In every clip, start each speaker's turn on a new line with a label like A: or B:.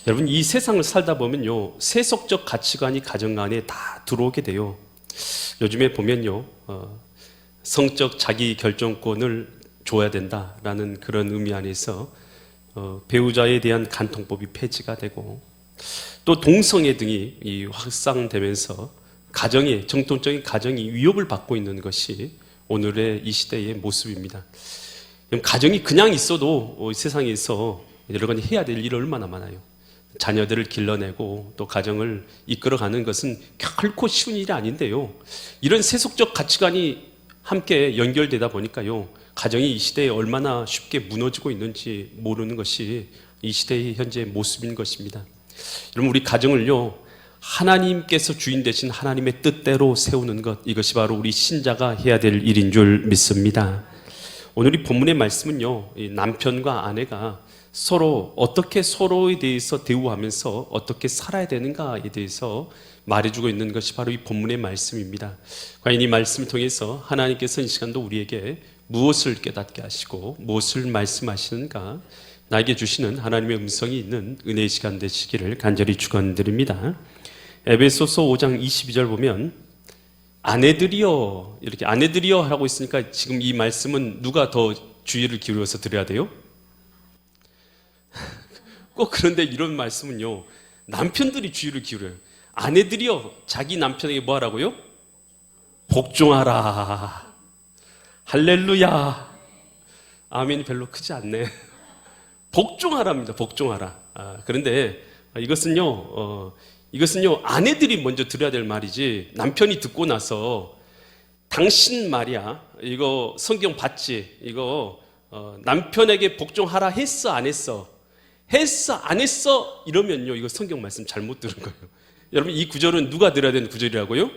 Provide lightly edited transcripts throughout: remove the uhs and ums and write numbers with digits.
A: 여러분, 이 세상을 살다 보면요, 세속적 가치관이 가정 안에 다 들어오게 돼요. 요즘에 보면요, 성적 자기 결정권을 줘야 된다라는 그런 의미 안에서 배우자에 대한 간통법이 폐지가 되고, 또 동성애 등이 확산되면서 가정의 정통적인 가정이 위협을 받고 있는 것이 오늘의 이 시대의 모습입니다. 가정이 그냥 있어도 세상에서 여러 가지 해야 될 일이 얼마나 많아요. 자녀들을 길러내고 또 가정을 이끌어가는 것은 결코 쉬운 일이 아닌데요, 이런 세속적 가치관이 함께 연결되다 보니까요, 가정이 이 시대에 얼마나 쉽게 무너지고 있는지 모르는 것이 이 시대의 현재의 모습인 것입니다. 여러분, 우리 가정을요, 하나님께서 주인 되신 하나님의 뜻대로 세우는 것, 이것이 바로 우리 신자가 해야 될 일인 줄 믿습니다. 오늘 이 본문의 말씀은요, 남편과 아내가 서로 어떻게 서로에 대해서 대우하면서 어떻게 살아야 되는가에 대해서 말해주고 있는 것이 바로 이 본문의 말씀입니다. 과연 이 말씀을 통해서 하나님께서 이 시간도 우리에게 무엇을 깨닫게 하시고 무엇을 말씀하시는가, 나에게 주시는 하나님의 음성이 있는 은혜의 시간 되시기를 간절히 축원드립니다. 에베소서 5장 22절 보면 아내들이여, 이렇게 아내들이여 하고 있으니까 지금 이 말씀은 누가 더 주의를 기울여서 들어야 돼요? 꼭 그런데 이런 말씀은요, 남편들이 주의를 기울여요. 아내들이여 자기 남편에게 뭐 하라고요? 복종하라. 할렐루야. 아멘이 별로 크지 않네. 복종하라입니다. 복종하라. 그런데 이것은요 아내들이 먼저 들어야 될 말이지, 남편이 듣고 나서 당신 말이야, 이거 성경 봤지? 이거 남편에게 복종하라 했어 안 했어? 했어 안 했어? 이러면요, 이거 성경 말씀 잘못 들은 거예요. 여러분, 이 구절은 누가 들어야 되는 구절이라고요?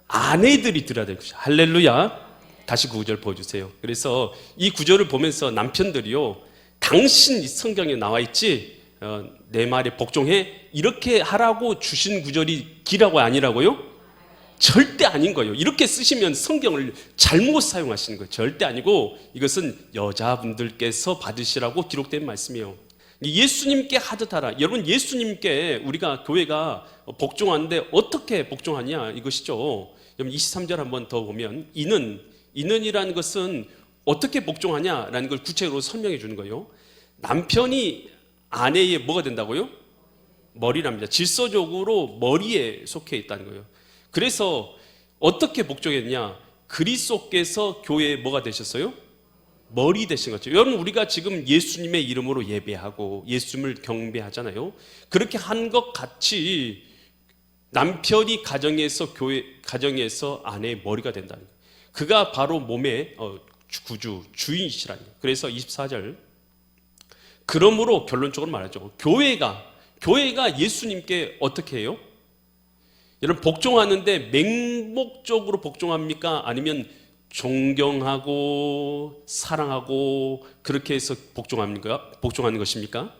A: 아내들이 들어야 되는 구절. 할렐루야. 다시 그 구절 보여주세요. 그래서 이 구절을 보면서 남편들이요, 당신 성경에 나와 있지, 내 말에 복종해, 이렇게 하라고 주신 구절이 기라고 아니라고요? 절대 아닌 거예요. 이렇게 쓰시면 성경을 잘못 사용하시는 거예요. 절대 아니고 이것은 여자분들께서 받으시라고 기록된 말씀이에요. 예수님께 하듯 하라. 여러분, 예수님께 우리가 교회가 복종하는데 어떻게 복종하냐 이것이죠. 여러분, 23절 한번 더 보면 이는이라는 것은 어떻게 복종하냐라는 걸 구체적으로 설명해 주는 거예요. 남편이 아내의 뭐가 된다고요? 머리랍니다. 질서적으로 머리에 속해 있다는 거예요. 그래서 어떻게 복종했냐? 그리스도께서 교회에 뭐가 되셨어요? 머리 되신 거죠. 여러분, 우리가 지금 예수님의 이름으로 예배하고 예수님을 경배하잖아요. 그렇게 한 것 같이 남편이 가정에서 아내의 머리가 된다는 거예요. 그가 바로 몸의 구주, 주인이시라는 거예요. 그래서 24절, 그러므로 결론적으로 말하죠. 교회가 예수님께 어떻게 해요? 여러분, 복종하는데 맹목적으로 복종합니까? 아니면 존경하고 사랑하고 그렇게 해서 복종하는 것입니까?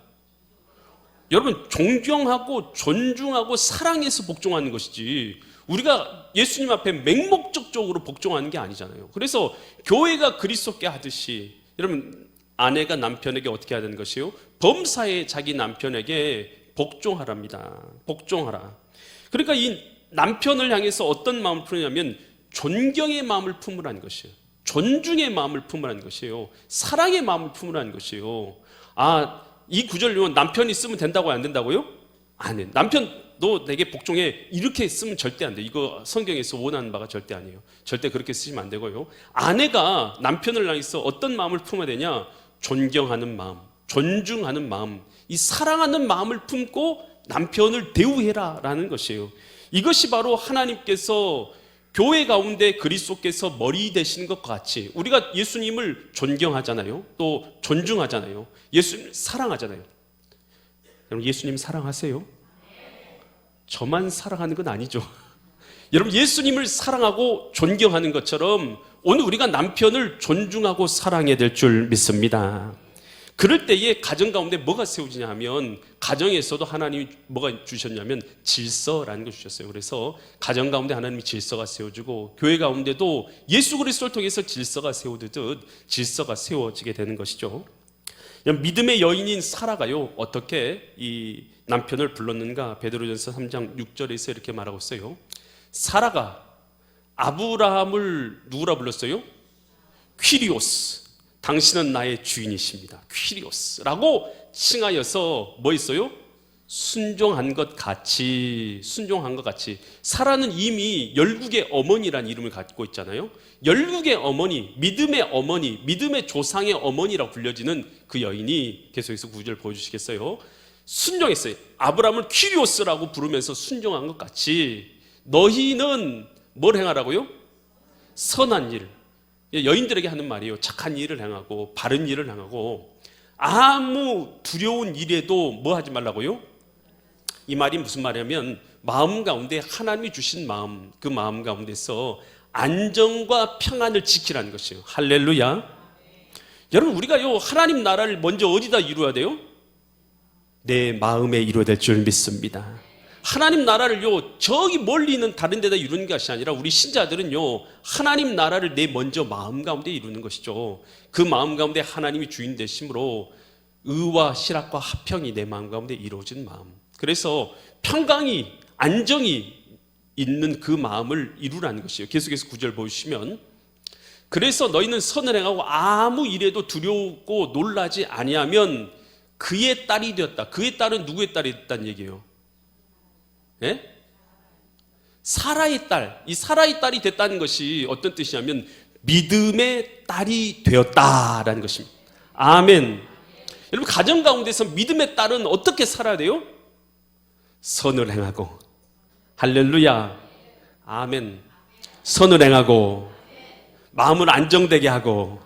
A: 여러분, 존경하고 존중하고 사랑해서 복종하는 것이지, 우리가 예수님 앞에 맹목적으로 복종하는 게 아니잖아요. 그래서 교회가 그리스도께 하듯이, 여러분, 아내가 남편에게 어떻게 해야 되는 것이요? 범사에 자기 남편에게 복종하랍니다. 복종하라. 그러니까 이 남편을 향해서 어떤 마음을 품으냐면 존경의 마음을 품으라는 것이에요. 존중의 마음을 품으라는 것이에요. 사랑의 마음을 품으라는 것이에요. 이 구절로 남편이 쓰면 된다고요, 안 된다고요? 안 해. 남편 너 내게 복종해, 이렇게 쓰면 절대 안 돼. 이거 성경에서 원하는 바가 절대 아니에요. 절대 그렇게 쓰시면 안 되고요. 아내가 남편을 향해서 어떤 마음을 품어야 되냐? 존경하는 마음, 존중하는 마음, 이 사랑하는 마음을 품고 남편을 대우해라 라는 것이에요. 이것이 바로 하나님께서 교회 가운데 그리스도께서 머리 되시는 것과 같이, 우리가 예수님을 존경하잖아요. 또 존중하잖아요. 예수님을 사랑하잖아요. 여러분, 예수님 사랑하세요? 저만 사랑하는 건 아니죠. 여러분, 예수님을 사랑하고 존경하는 것처럼 오늘 우리가 남편을 존중하고 사랑해야 될 줄 믿습니다. 그럴 때에 가정 가운데 뭐가 세워지냐 하면, 가정에서도 하나님이 뭐가 주셨냐면 질서라는 걸 주셨어요. 그래서 가정 가운데 하나님이 질서가 세워지고, 교회 가운데도 예수 그리스도를 통해서 질서가 세워지듯 질서가 세워지게 되는 것이죠. 믿음의 여인인 사라가요, 어떻게 이 남편을 불렀는가? 베드로전서 3장 6절에서 이렇게 말하고 있어요. 사라가 아브라함을 누구라 불렀어요? 퀴리오스, 당신은 나의 주인이십니다. 퀴리오스라고 칭하여서 뭐 있어요? 순종한 것 같이, 순종한 것 같이. 사라는 이미 열국의 어머니란 이름을 갖고 있잖아요. 열국의 어머니, 믿음의 어머니, 믿음의 조상의 어머니라고 불려지는 그 여인이 계속해서 9절 보여주시겠어요? 순종했어요. 아브라함을 퀴리오스라고 부르면서 순종한 것 같이 너희는 뭘 행하라고요? 선한 일. 여인들에게 하는 말이에요. 착한 일을 행하고 바른 일을 행하고 아무 두려운 일에도 뭐 하지 말라고요? 이 말이 무슨 말이냐면 마음 가운데 하나님이 주신 마음, 그 마음 가운데서 안정과 평안을 지키라는 것이에요. 할렐루야. 여러분, 우리가요 하나님 나라를 먼저 어디다 이루어야 돼요? 내 마음에 이루어야 될 줄 믿습니다. 하나님 나라를요 저기 멀리 있는 다른 데다 이루는 것이 아니라 우리 신자들은요 하나님 나라를 내 먼저 마음 가운데 이루는 것이죠. 그 마음 가운데 하나님이 주인 되심으로 의와 실학과 화평이 내 마음 가운데 이루어진 마음. 그래서 평강이, 안정이 있는 그 마음을 이루라는 것이에요. 계속해서 9절 보시면, 그래서 너희는 선을 행하고 아무 일에도 두려우고 놀라지 아니하면 그의 딸이 되었다. 그의 딸은 누구의 딸이 됐다는 얘기예요? 예? 사라의 딸. 이 사라의 딸이 됐다는 것이 어떤 뜻이냐면 믿음의 딸이 되었다라는 것입니다. 아멘. 여러분, 가정 가운데서 믿음의 딸은 어떻게 살아야 돼요? 선을 행하고. 할렐루야. 아멘. 선을 행하고 마음을 안정되게 하고.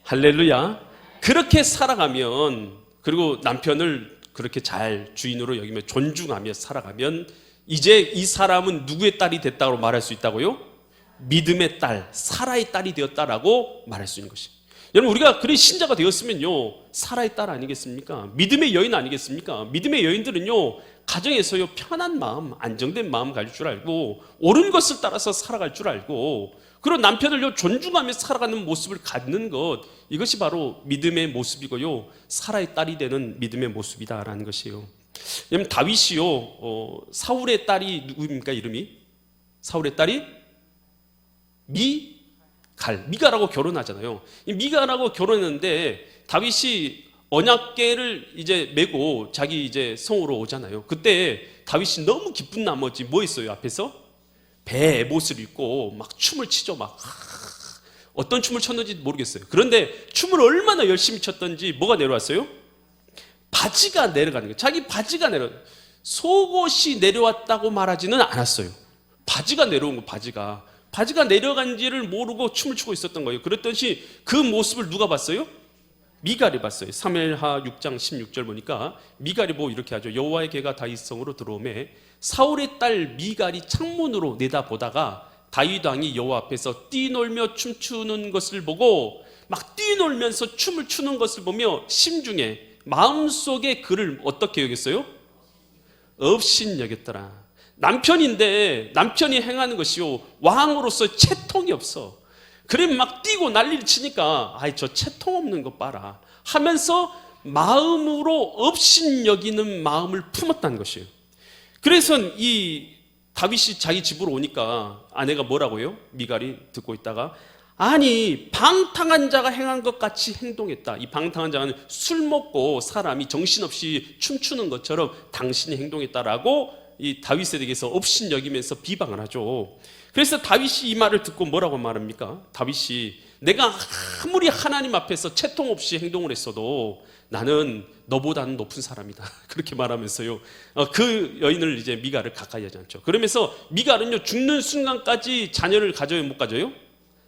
A: 할렐루야. 그렇게 살아가면, 그리고 남편을 그렇게 잘 주인으로 여기며 존중하며 살아가면 이제 이 사람은 누구의 딸이 됐다고 말할 수 있다고요? 믿음의 딸, 사라의 딸이 되었다라고 말할 수 있는 것입니다. 여러분, 우리가 그래 신자가 되었으면요 사라의 딸 아니겠습니까? 믿음의 여인 아니겠습니까? 믿음의 여인들은요 가정에서요 편한 마음, 안정된 마음 가질 줄 알고 옳은 것을 따라서 살아갈 줄 알고, 그리고 남편을요 존중하며 살아가는 모습을 갖는 것, 이것이 바로 믿음의 모습이고요 사라의 딸이 되는 믿음의 모습이다라는 것이에요. 왜냐하면 다윗이요 사울의 딸이 누구입니까? 이름이 사울의 딸이 미갈하고 결혼하잖아요. 이 미갈하고 결혼했는데 다윗이 언약궤를 이제 메고 자기 이제 성으로 오잖아요. 그때 다윗이 너무 기쁜 나머지 뭐 했어요? 앞에서 배 에봇을 입고 막 춤을 치죠. 막 어떤 춤을 췄는지 모르겠어요. 그런데 춤을 얼마나 열심히 췄던지 뭐가 내려왔어요? 바지가 내려가는 거예요. 자기 바지가 속옷이 내려왔다고 말하지는 않았어요. 바지가 내려온 거, 바지가 내려간지를 모르고 춤을 추고 있었던 거예요. 그랬더니 그 모습을 누가 봤어요? 미갈이 봤어요. 사무엘하 6장 16절 보니까 미갈이 뭐 이렇게 하죠. 여호와의 개가 다윗 성으로 들어오매 사울의 딸 미갈이 창문으로 내다보다가 다윗 왕이 여호와 앞에서 뛰놀며 춤추는 것을 보고 막 뛰놀면서 춤을 추는 것을 보며 심중에 마음속에 그를 어떻게 여겼어요? 업신 여겼더라. 남편인데 남편이 행하는 것이요 왕으로서 채통이 없어. 그래 막 뛰고 난리를 치니까 아이 저 채통 없는 것 봐라 하면서 마음으로 업신 여기는 마음을 품었다는 것이에요. 그래서 이 다윗이 자기 집으로 오니까 아내가 뭐라고요? 미갈이 듣고 있다가 아니 방탕한 자가 행한 것 같이 행동했다. 이 방탕한 자는 술 먹고 사람이 정신없이 춤추는 것처럼 당신이 행동했다라고 이 다윗에 대해서 업신 여기면서 비방을 하죠. 그래서 다윗이 이 말을 듣고 뭐라고 말합니까? 다윗이 내가 아무리 하나님 앞에서 채통 없이 행동을 했어도 나는 너보다는 높은 사람이다. 그렇게 말하면서요 그 여인을 이제 미갈을 가까이 하지 않죠. 그러면서 미갈은요 죽는 순간까지 자녀를 가져요, 못 가져요?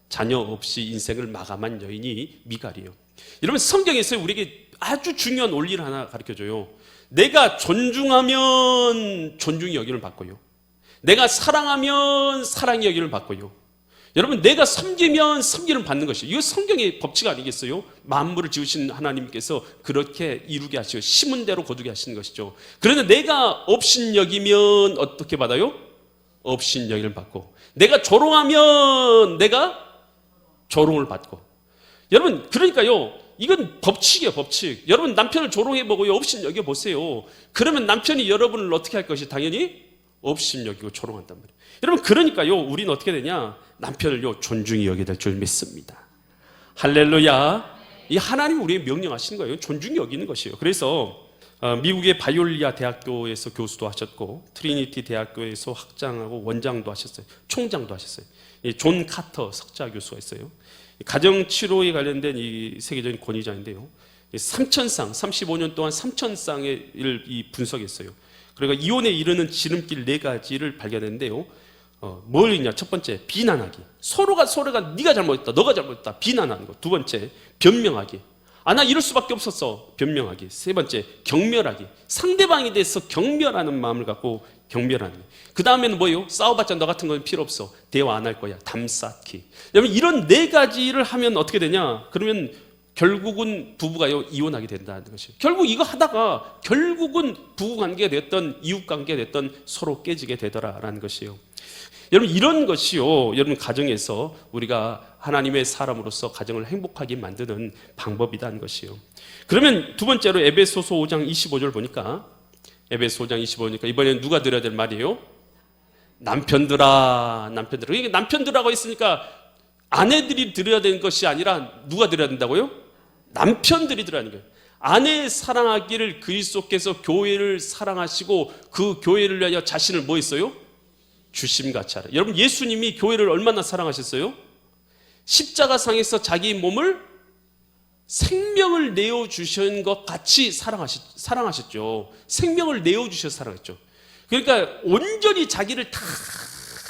A: 자녀 없이 인생을 마감한 여인이 미갈이에요. 여러분, 성경에서 우리에게 아주 중요한 원리를 하나 가르쳐줘요. 내가 존중하면 존중이 여김을 받고요, 내가 사랑하면 사랑이 여김을 받고요, 여러분 내가 섬기면 섬기를 받는 것이에요. 이거 성경의 법칙 아니겠어요? 만물을 지으신 하나님께서 그렇게 이루게 하시고 심은 대로 거두게 하시는 것이죠. 그런데 내가 업신 여기면 어떻게 받아요? 업신 여김을 받고, 내가 조롱하면 내가 조롱을 받고. 여러분, 그러니까요 이건 법칙이에요, 법칙. 여러분 남편을 조롱해보고 업신 여겨보세요. 그러면 남편이 여러분을 어떻게 할 것이 당연히 업신 여기고 조롱한단 말이에요. 여러분 그러니까요, 우리는 어떻게 되냐? 남편을요 존중히 여겨야 될 줄 믿습니다. 할렐루야. 이 하나님 우리에게 명령하시는 거예요. 존중히 여기는 것이에요. 그래서 미국의 바이올리아 대학교에서 교수도 하셨고 트리니티 대학교에서 학장하고 원장도 하셨어요. 총장도 하셨어요. 존 카터 석자 교수가 있어요. 가정치료에 관련된 이 세계적인 권위자인데요. 3,000쌍, 35년 동안 3,000쌍을 분석했어요. 그러니까 이혼에 이르는 지름길 4가지를 발견했는데요. 뭘 있냐? 첫 번째, 비난하기. 서로가 네가 잘못했다, 너가 잘못했다, 비난하는 거. 두 번째, 변명하기. 나 이럴 수밖에 없었어, 변명하기. 세 번째, 경멸하기. 상대방에 대해서 경멸하는 마음을 갖고 경멸하는 거. 그 다음에는 뭐예요? 싸워봤자 너 같은 건 필요 없어, 대화 안 할 거야, 담쌓기. 여러분 이런 4가지를 하면 어떻게 되냐? 그러면 결국은 부부가요 이혼하게 된다는 것이에요. 결국 이거 하다가 결국은 부부관계가 됐던 이웃관계가 됐던 서로 깨지게 되더라라는 것이에요. 여러분 이런 것이요, 여러분 가정에서 우리가 하나님의 사람으로서 가정을 행복하게 만드는 방법이라는 것이요. 그러면 두 번째로 에베소서 5장 25절 보니까, 에베소 5장 25절 보니까 이번에는 누가 들어야 될 말이에요? 남편들아. 이게 남편들하고 있으니까 아내들이 들어야 되는 것이 아니라 누가 들어야 된다고요? 남편들이 들어야 하는 거예요. 아내 사랑하기를 그리스도께서 교회를 사랑하시고 그 교회를 위하여 자신을 뭐 했어요? 주심같이 하라. 여러분 예수님이 교회를 얼마나 사랑하셨어요? 십자가상에서 자기 몸을 생명을 내어주신 것 같이 사랑하셨죠. 생명을 내어주셔서 사랑했죠. 그러니까 온전히 자기를 다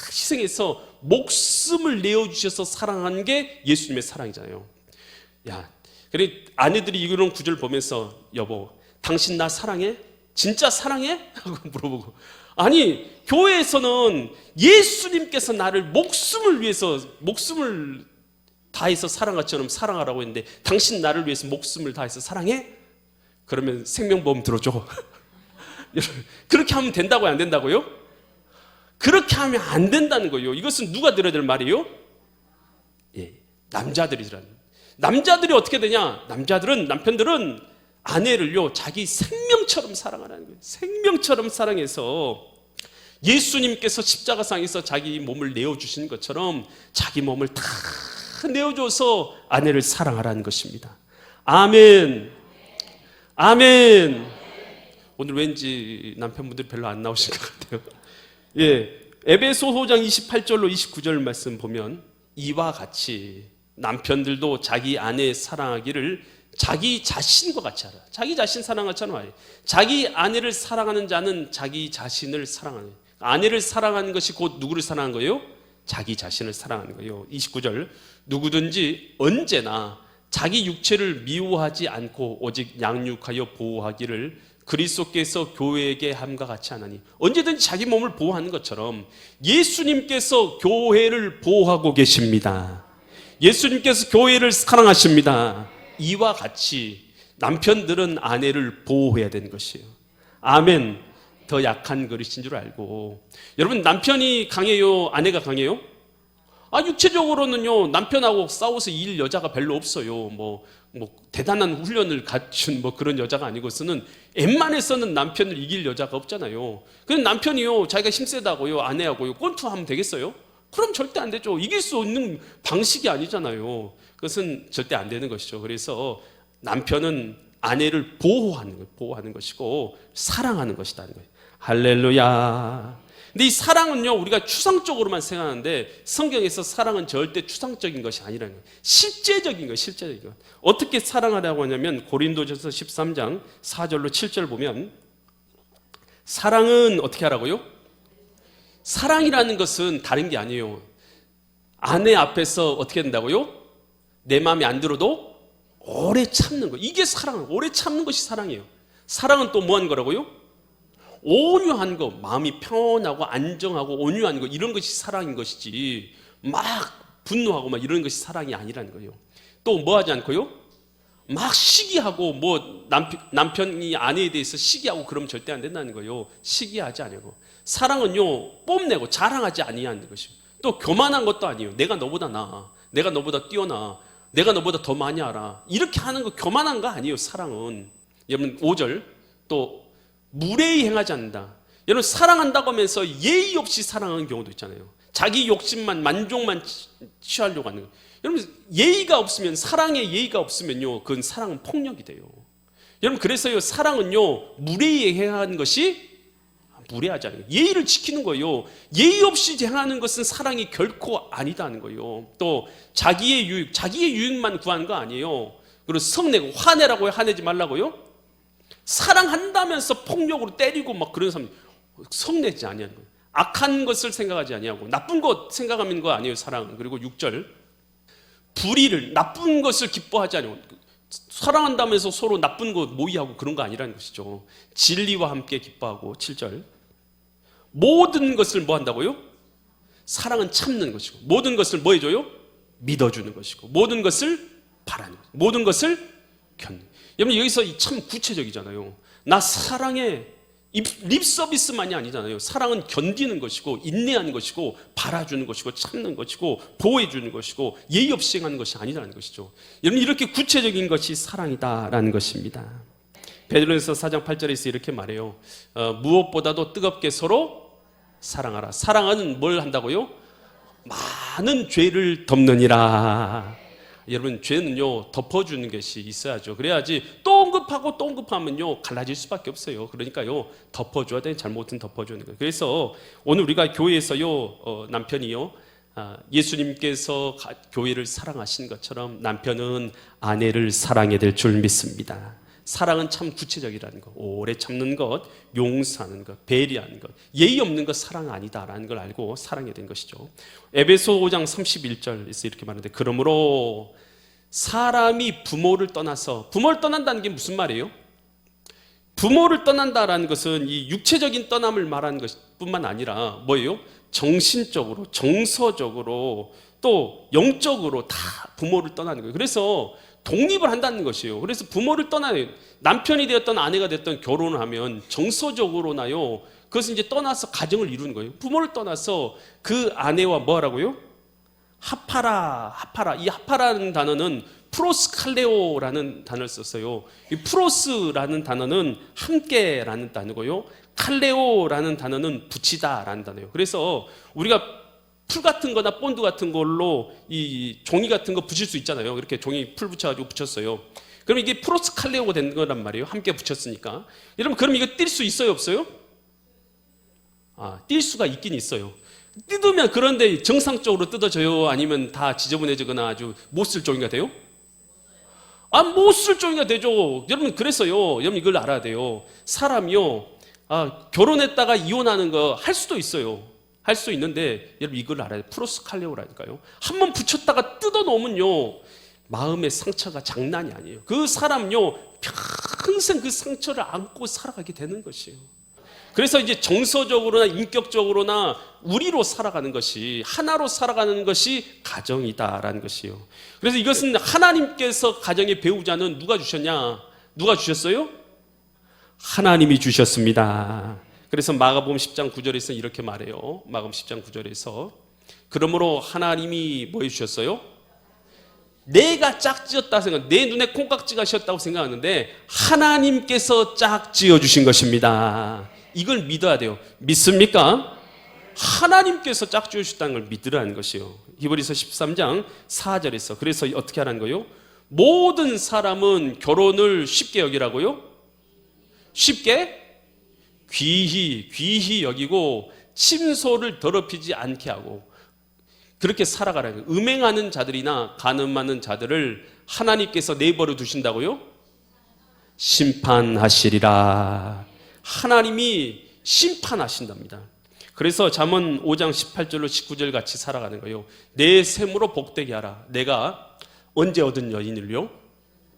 A: 희생해서 목숨을 내어주셔서 사랑한 게 예수님의 사랑이잖아요. 야, 그래 아내들이 이런 구절을 보면서 여보, 당신 나 사랑해? 진짜 사랑해? 하고 물어보고, 아니 교회에서는 예수님께서 나를 목숨을 다해서 사랑한 것처럼 사랑하라고 했는데 당신 나를 위해서 목숨을 다해서 사랑해? 그러면 생명보험 들어줘. 그렇게 하면 된다고요, 안 된다고요? 그렇게 하면 안 된다는 거예요. 이것은 누가 들어야 될 말이에요? 예, 남자들이라는. 남자들이 어떻게 되냐? 남편들은 아내를요 자기 생명처럼 사랑하라는 거예요. 생명처럼 사랑해서 예수님께서 십자가상에서 자기 몸을 내어주신 것처럼 자기 몸을 다 내어줘서 아내를 사랑하라는 것입니다. 아멘. 아멘. 오늘 왠지 남편분들이 별로 안 나오신 것 같아요. 예, 에베소 5장 28절로 29절 말씀 보면 이와 같이 남편들도 자기 아내 사랑하기를 자기 자신과 같이 하라. 자기 자신 사랑하잖아. 자기 아내를 사랑하는 자는 자기 자신을 사랑하는. 아내를 사랑하는 것이 곧 누구를 사랑하는 거예요? 자기 자신을 사랑하는 거예요. 29절, 누구든지 언제나 자기 육체를 미워하지 않고 오직 양육하여 보호하기를 그리스도께서 교회에게 함과 같이 하나니. 언제든지 자기 몸을 보호하는 것처럼 예수님께서 교회를 보호하고 계십니다. 예수님께서 교회를 사랑하십니다. 이와 같이 남편들은 아내를 보호해야 되는 것이에요. 아멘. 더 약한 그릇인 줄 알고. 여러분 남편이 강해요, 아내가 강해요? 육체적으로는요 남편하고 싸워서 이길 여자가 별로 없어요. 뭐 대단한 훈련을 갖춘 그런 여자가 아니고서는 웬만해서는 남편을 이길 여자가 없잖아요. 그럼 남편이요 자기가 힘세다고요 아내하고요 꼰투하면 되겠어요? 그럼 절대 안 되죠. 이길 수 있는 방식이 아니잖아요. 그것은 절대 안 되는 것이죠. 그래서 남편은 아내를 보호하는 것이고 사랑하는 것이라는 거예요. 할렐루야. 근데 이 사랑은요 우리가 추상적으로만 생각하는데 성경에서 사랑은 절대 추상적인 것이 아니라는 거예요. 실제적인 거예요. 실제적인 것. 어떻게 사랑하라고 하냐면 고린도전서 13장 4절로 7절 보면 사랑은 어떻게 하라고요? 사랑이라는 것은 다른 게 아니에요. 아내 앞에서 어떻게 된다고요? 내 마음에 안 들어도 오래 참는 거. 이게 사랑이에요. 오래 참는 것이 사랑이에요. 사랑은 또 뭐 하는 거라고요? 온유한 거, 마음이 평온하고 안정하고 온유한 거, 이런 것이 사랑인 것이지 막 분노하고 막 이런 것이 사랑이 아니라는 거예요. 또 뭐 하지 않고요? 막 시기하고 남편이 아내에 대해서 시기하고 그러면 절대 안 된다는 거예요. 시기하지 않고. 사랑은요 뽐내고 자랑하지 아니하는 것이요. 또 교만한 것도 아니에요. 내가 너보다 나아, 내가 너보다 뛰어나. 내가 너보다 더 많이 알아. 이렇게 하는 거 교만한 거 아니에요. 사랑은. 여러분 5절 또 무례히 행하지 않는다. 여러분 사랑한다고 하면서 예의 없이 사랑하는 경우도 있잖아요. 자기 욕심만 만족만 취하려고 하는 거. 여러분 예의가 없으면 사랑에 예의가 없으면요 그건 사랑은 폭력이 돼요. 여러분 그래서요 사랑은요 무례히 행하는 것이 무례하지 않아요. 예의를 지키는 거예요. 예의 없이 행하는 것은 사랑이 결코 아니다는 거예요. 또 자기의 유익만 구하는 거 아니에요. 그리고 성내고 화내라고요? 화내지 말라고요? 사랑한다면서 폭력으로 때리고 막 그런 사람 성내지 아니하는 거예요. 악한 것을 생각하지 아니하고 나쁜 것 생각하는 거 아니에요. 사랑은. 그리고 6절 불의를 나쁜 것을 기뻐하지 아니하고 사랑한다면서 서로 나쁜 것 모의하고 그런 거 아니라는 것이죠. 진리와 함께 기뻐하고 7절 모든 것을 뭐 한다고요? 사랑은 참는 것이고 모든 것을 뭐 해줘요? 믿어주는 것이고 모든 것을 바라는 것 모든 것을 견는. 여러분 여기서 참 구체적이잖아요. 나 사랑해 립 서비스만이 아니잖아요. 사랑은 견디는 것이고 인내하는 것이고 바라주는 것이고 참는 것이고 보호해주는 것이고 예의 없이 행하는 것이 아니라는 것이죠. 여러분 이렇게 구체적인 것이 사랑이다라는 것입니다. 베드로전서 4장 8절에서 이렇게 말해요. 무엇보다도 뜨겁게 서로 사랑하라. 사랑은 뭘 한다고요? 많은 죄를 덮느니라. 여러분 죄는요 덮어주는 것이 있어야죠. 그래야지 또 언급하면요 갈라질 수밖에 없어요. 그러니까요 덮어줘야 돼. 잘못은 덮어주는 거예요. 그래서 오늘 우리가 교회에서요 남편이요 예수님께서 교회를 사랑하신 것처럼 남편은 아내를 사랑해야 될 줄 믿습니다. 사랑은 참 구체적이라는 것, 오래 참는 것, 용서하는 것, 배려하는 것, 예의 없는 것 사랑 아니다라는 걸 알고 사랑해야 되는 것이죠. 에베소 5장 31절에서 이렇게 말하는데 그러므로 사람이 부모를 떠난다는 게 무슨 말이에요? 부모를 떠난다라는 것은 이 육체적인 떠남을 말하는 것뿐만 아니라 뭐예요? 정신적으로, 정서적으로 또 영적으로 다 부모를 떠나는 거예요. 그래서 독립을 한다는 것이에요. 그래서 부모를 떠나요. 남편이 되었던 아내가 됐던 결혼을 하면 정서적으로나요. 그것은 이제 떠나서 가정을 이루는 거예요. 부모를 떠나서 그 아내와 뭐 하라고요? 합하라. 이 합하라는 단어는 프로스칼레오라는 단어를 썼어요. 이 프로스라는 단어는 함께라는 단어고요. 칼레오라는 단어는 붙이다라는 단어예요. 그래서 우리가 풀 같은 거나 본드 같은 걸로 이 종이 같은 거 붙일 수 있잖아요. 이렇게 종이 풀 붙여가지고 붙였어요. 그럼 이게 프로스칼레오가 된 거란 말이에요. 함께 붙였으니까. 여러분 그럼 이거 뛸 수 있어요? 없어요? 뛸 수가 있긴 있어요. 뜯으면 그런데 정상적으로 뜯어져요? 아니면 다 지저분해지거나 아주 못 쓸 종이가 돼요? 못 쓸 종이가 되죠. 여러분 그래서요. 여러분 이걸 알아야 돼요. 사람이요. 결혼했다가 이혼하는 거 할 수도 있어요. 할 수 있는데 여러분 이걸 알아야 돼요. 프로스칼레오라니까요. 한번 붙였다가 뜯어놓으면요. 마음의 상처가 장난이 아니에요. 그 사람요. 평생 그 상처를 안고 살아가게 되는 것이에요. 그래서 이제 정서적으로나 인격적으로나 우리로 살아가는 것이 하나로 살아가는 것이 가정이다라는 것이에요. 그래서 이것은 하나님께서 가정의 배우자는 누가 주셨냐? 누가 주셨어요? 하나님이 주셨습니다. 그래서 마가복음 10장 9절에서 이렇게 말해요. 마가복음 10장 9절에서 그러므로 하나님이 뭐 해주셨어요? 내가 짝지었다 생각, 내 눈에 콩깍지가 씌었다고 생각하는데 하나님께서 짝지어 주신 것입니다. 이걸 믿어야 돼요. 믿습니까? 하나님께서 짝지어 주셨다는 걸 믿으라는 것이요. 히브리서 13장 4절에서 그래서 어떻게 하라는 거예요? 모든 사람은 결혼을 쉽게 여기라고요? 쉽게 귀히 여기고 침소를 더럽히지 않게 하고 그렇게 살아가라는 거예요. 음행하는 자들이나 간음하는 자들을 하나님께서 내버려 두신다고요? 심판하시리라. 하나님이 심판하신답니다. 그래서 잠언 5장 18절로 19절 같이 살아가는 거예요. 내 셈으로 복되게 하라. 내가 언제 얻은 여인을요?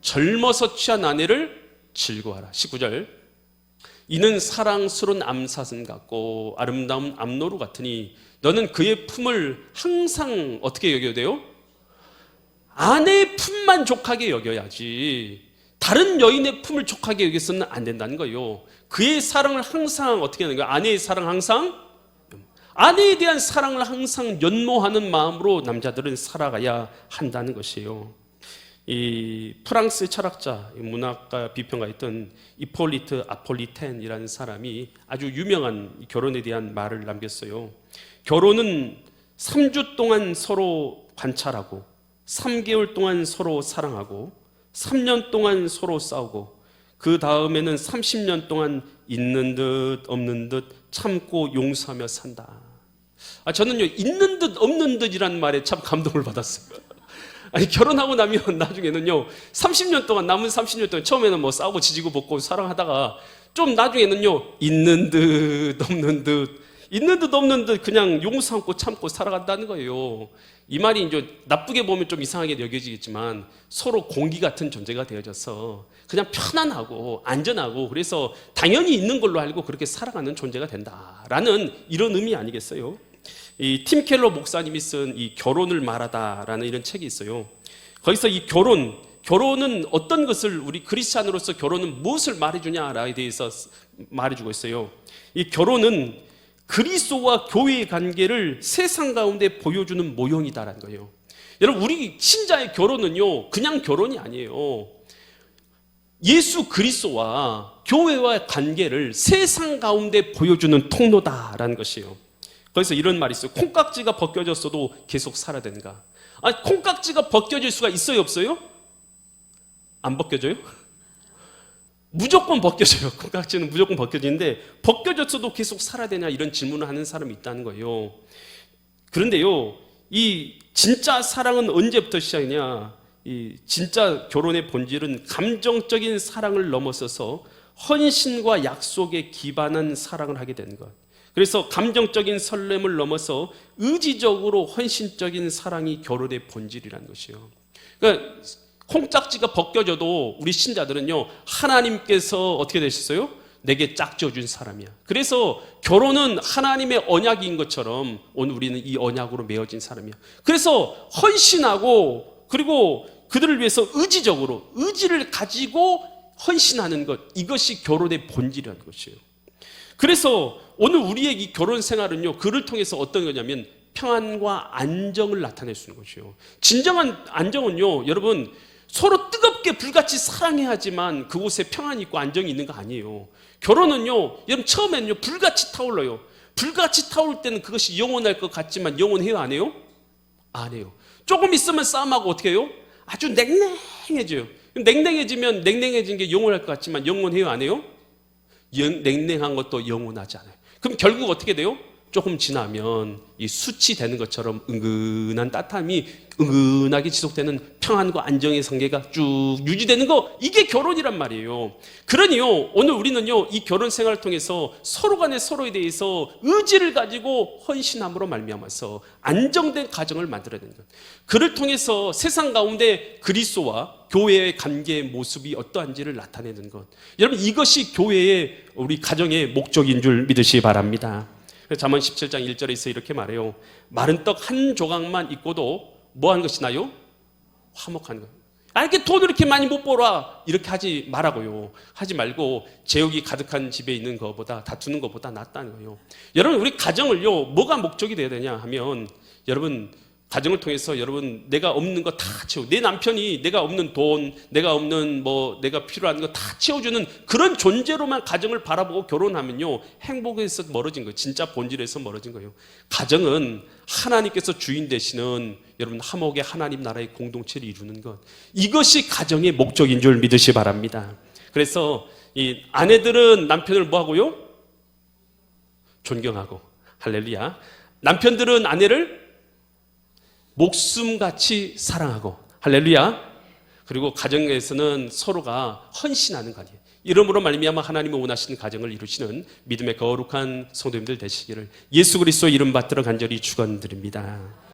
A: 젊어서 취한 아내를 즐거워하라. 19절 이는 사랑스러운 암사슴 같고 아름다운 암노루 같으니 너는 그의 품을 항상 어떻게 여겨야 돼요? 아내의 품만 족하게 여겨야지 다른 여인의 품을 족하게 여겨서는 안 된다는 거예요. 그의 사랑을 항상 어떻게 하는 거예요? 아내의 사랑 항상 아내에 대한 사랑을 항상 연모하는 마음으로 남자들은 살아가야 한다는 것이에요. 이 프랑스 철학자, 문학가, 비평가였던 이폴리트 아폴리텐이라는 사람이 아주 유명한 결혼에 대한 말을 남겼어요. 결혼은 3주 동안 서로 관찰하고 3개월 동안 서로 사랑하고 3년 동안 서로 싸우고 그 다음에는 30년 동안 있는 듯 없는 듯 참고 용서하며 산다. 저는요, 있는 듯 없는 듯이라는 말에 참 감동을 받았어요. 아니, 결혼하고 나면 나중에는요, 30년 동안, 남은 30년 동안 처음에는 뭐 싸우고 지지고 볶고 사랑하다가 좀 나중에는요, 있는 듯 없는 듯 그냥 용서 않고 참고 살아간다는 거예요. 이 말이 이제 나쁘게 보면 좀 이상하게 여겨지겠지만 서로 공기 같은 존재가 되어져서 그냥 편안하고 안전하고 그래서 당연히 있는 걸로 알고 그렇게 살아가는 존재가 된다라는 이런 의미 아니겠어요? 이 팀 켈러 목사님이 쓴 이 결혼을 말하다라는 이런 책이 있어요. 거기서 이 결혼은 어떤 것을 우리 크리스찬으로서 결혼은 무엇을 말해주냐에 대해서 말해주고 있어요. 이 결혼은 그리스도와 교회의 관계를 세상 가운데 보여주는 모형이다라는 거예요. 여러분, 우리 신자의 결혼은요, 그냥 결혼이 아니에요. 예수 그리스도와 교회와의 관계를 세상 가운데 보여주는 통로다라는 것이에요. 거기서 이런 말이 있어요. 콩깍지가 벗겨졌어도 계속 살아야 되는가? 콩깍지가 벗겨질 수가 있어요, 없어요? 안 벗겨져요? 무조건 벗겨져요. 콩깍지는 무조건 벗겨지는데 벗겨졌어도 계속 살아야 되냐 이런 질문을 하는 사람이 있다는 거예요. 그런데요, 이 진짜 사랑은 언제부터 시작이냐? 이 진짜 결혼의 본질은 감정적인 사랑을 넘어서서 헌신과 약속에 기반한 사랑을 하게 되는 것. 그래서 감정적인 설렘을 넘어서 의지적으로 헌신적인 사랑이 결혼의 본질이라는 것이에요. 그러니까 콩깍지가 벗겨져도 우리 신자들은요, 하나님께서 어떻게 되셨어요? 내게 짝지어준 사람이야. 그래서 결혼은 하나님의 언약인 것처럼 오늘 우리는 이 언약으로 메어진 사람이야. 그래서 헌신하고 그리고 그들을 위해서 의지적으로 의지를 가지고 헌신하는 것, 이것이 결혼의 본질이라는 것이에요. 그래서 오늘 우리의 이 결혼 생활은요, 그를 통해서 어떤 거냐면 평안과 안정을 나타낼 수 있는 것이에요. 진정한 안정은요, 여러분, 서로 뜨겁게 불같이 사랑해야지만 그곳에 평안이 있고 안정이 있는 거 아니에요. 결혼은요, 여러분, 처음에는요, 불같이 타올라요. 불같이 타올 때는 그것이 영원할 것 같지만 영원해요, 안 해요? 안 해요. 조금 있으면 싸움하고 어떻게 해요? 아주 냉랭해져요. 냉랭해지면 냉랭해진 게 영원할 것 같지만 영원해요, 안 해요? 냉랭한 것도 영원하지 않아요. 그럼 결국 어떻게 돼요? 조금 지나면 이 숯이 되는 것처럼 은근한 따뜻함이 은근하게 지속되는 평안과 안정의 관계가 쭉 유지되는 거, 이게 결혼이란 말이에요. 그러니요, 오늘 우리는요, 이 결혼 생활을 통해서 서로 간에 서로에 대해서 의지를 가지고 헌신함으로 말미암아서 안정된 가정을 만들어야 되는 것. 그를 통해서 세상 가운데 그리스도와 교회의 관계의 모습이 어떠한지를 나타내는 것. 여러분, 이것이 교회의 우리 가정의 목적인 줄 믿으시기 바랍니다. 잠언 17장 1절에서 이렇게 말해요. 마른 떡 한 조각만 있고도 뭐 하는 것이 나요? 화목하는 거예요. 이렇게 돈을 이렇게 많이 못 벌어, 이렇게 하지 말라고요. 하지 말고 제육이 가득한 집에 있는 것보다, 다투는 것보다 낫다는 거예요. 여러분, 우리 가정을요, 뭐가 목적이 되어야 되냐 하면, 여러분, 가정을 통해서 여러분, 내가 없는 거 다 채우고, 내 남편이 내가 없는 돈, 내가 없는 내가 필요한 거 다 채워주는 그런 존재로만 가정을 바라보고 결혼하면요, 행복에서 멀어진 거예요. 진짜 본질에서 멀어진 거예요. 가정은 하나님께서 주인 되시는 여러분, 화목의 하나님 나라의 공동체를 이루는 것, 이것이 가정의 목적인 줄 믿으시 바랍니다. 그래서 이 아내들은 남편을 뭐 하고요? 존경하고, 할렐루야. 남편들은 아내를 목숨같이 사랑하고, 할렐루야. 그리고 가정에서는 서로가 헌신하는 관계, 이름으로 말미암아 하나님의 원하시는 가정을 이루시는 믿음의 거룩한 성도님들 되시기를 예수 그리스도의 이름 받들어 간절히 축원드립니다.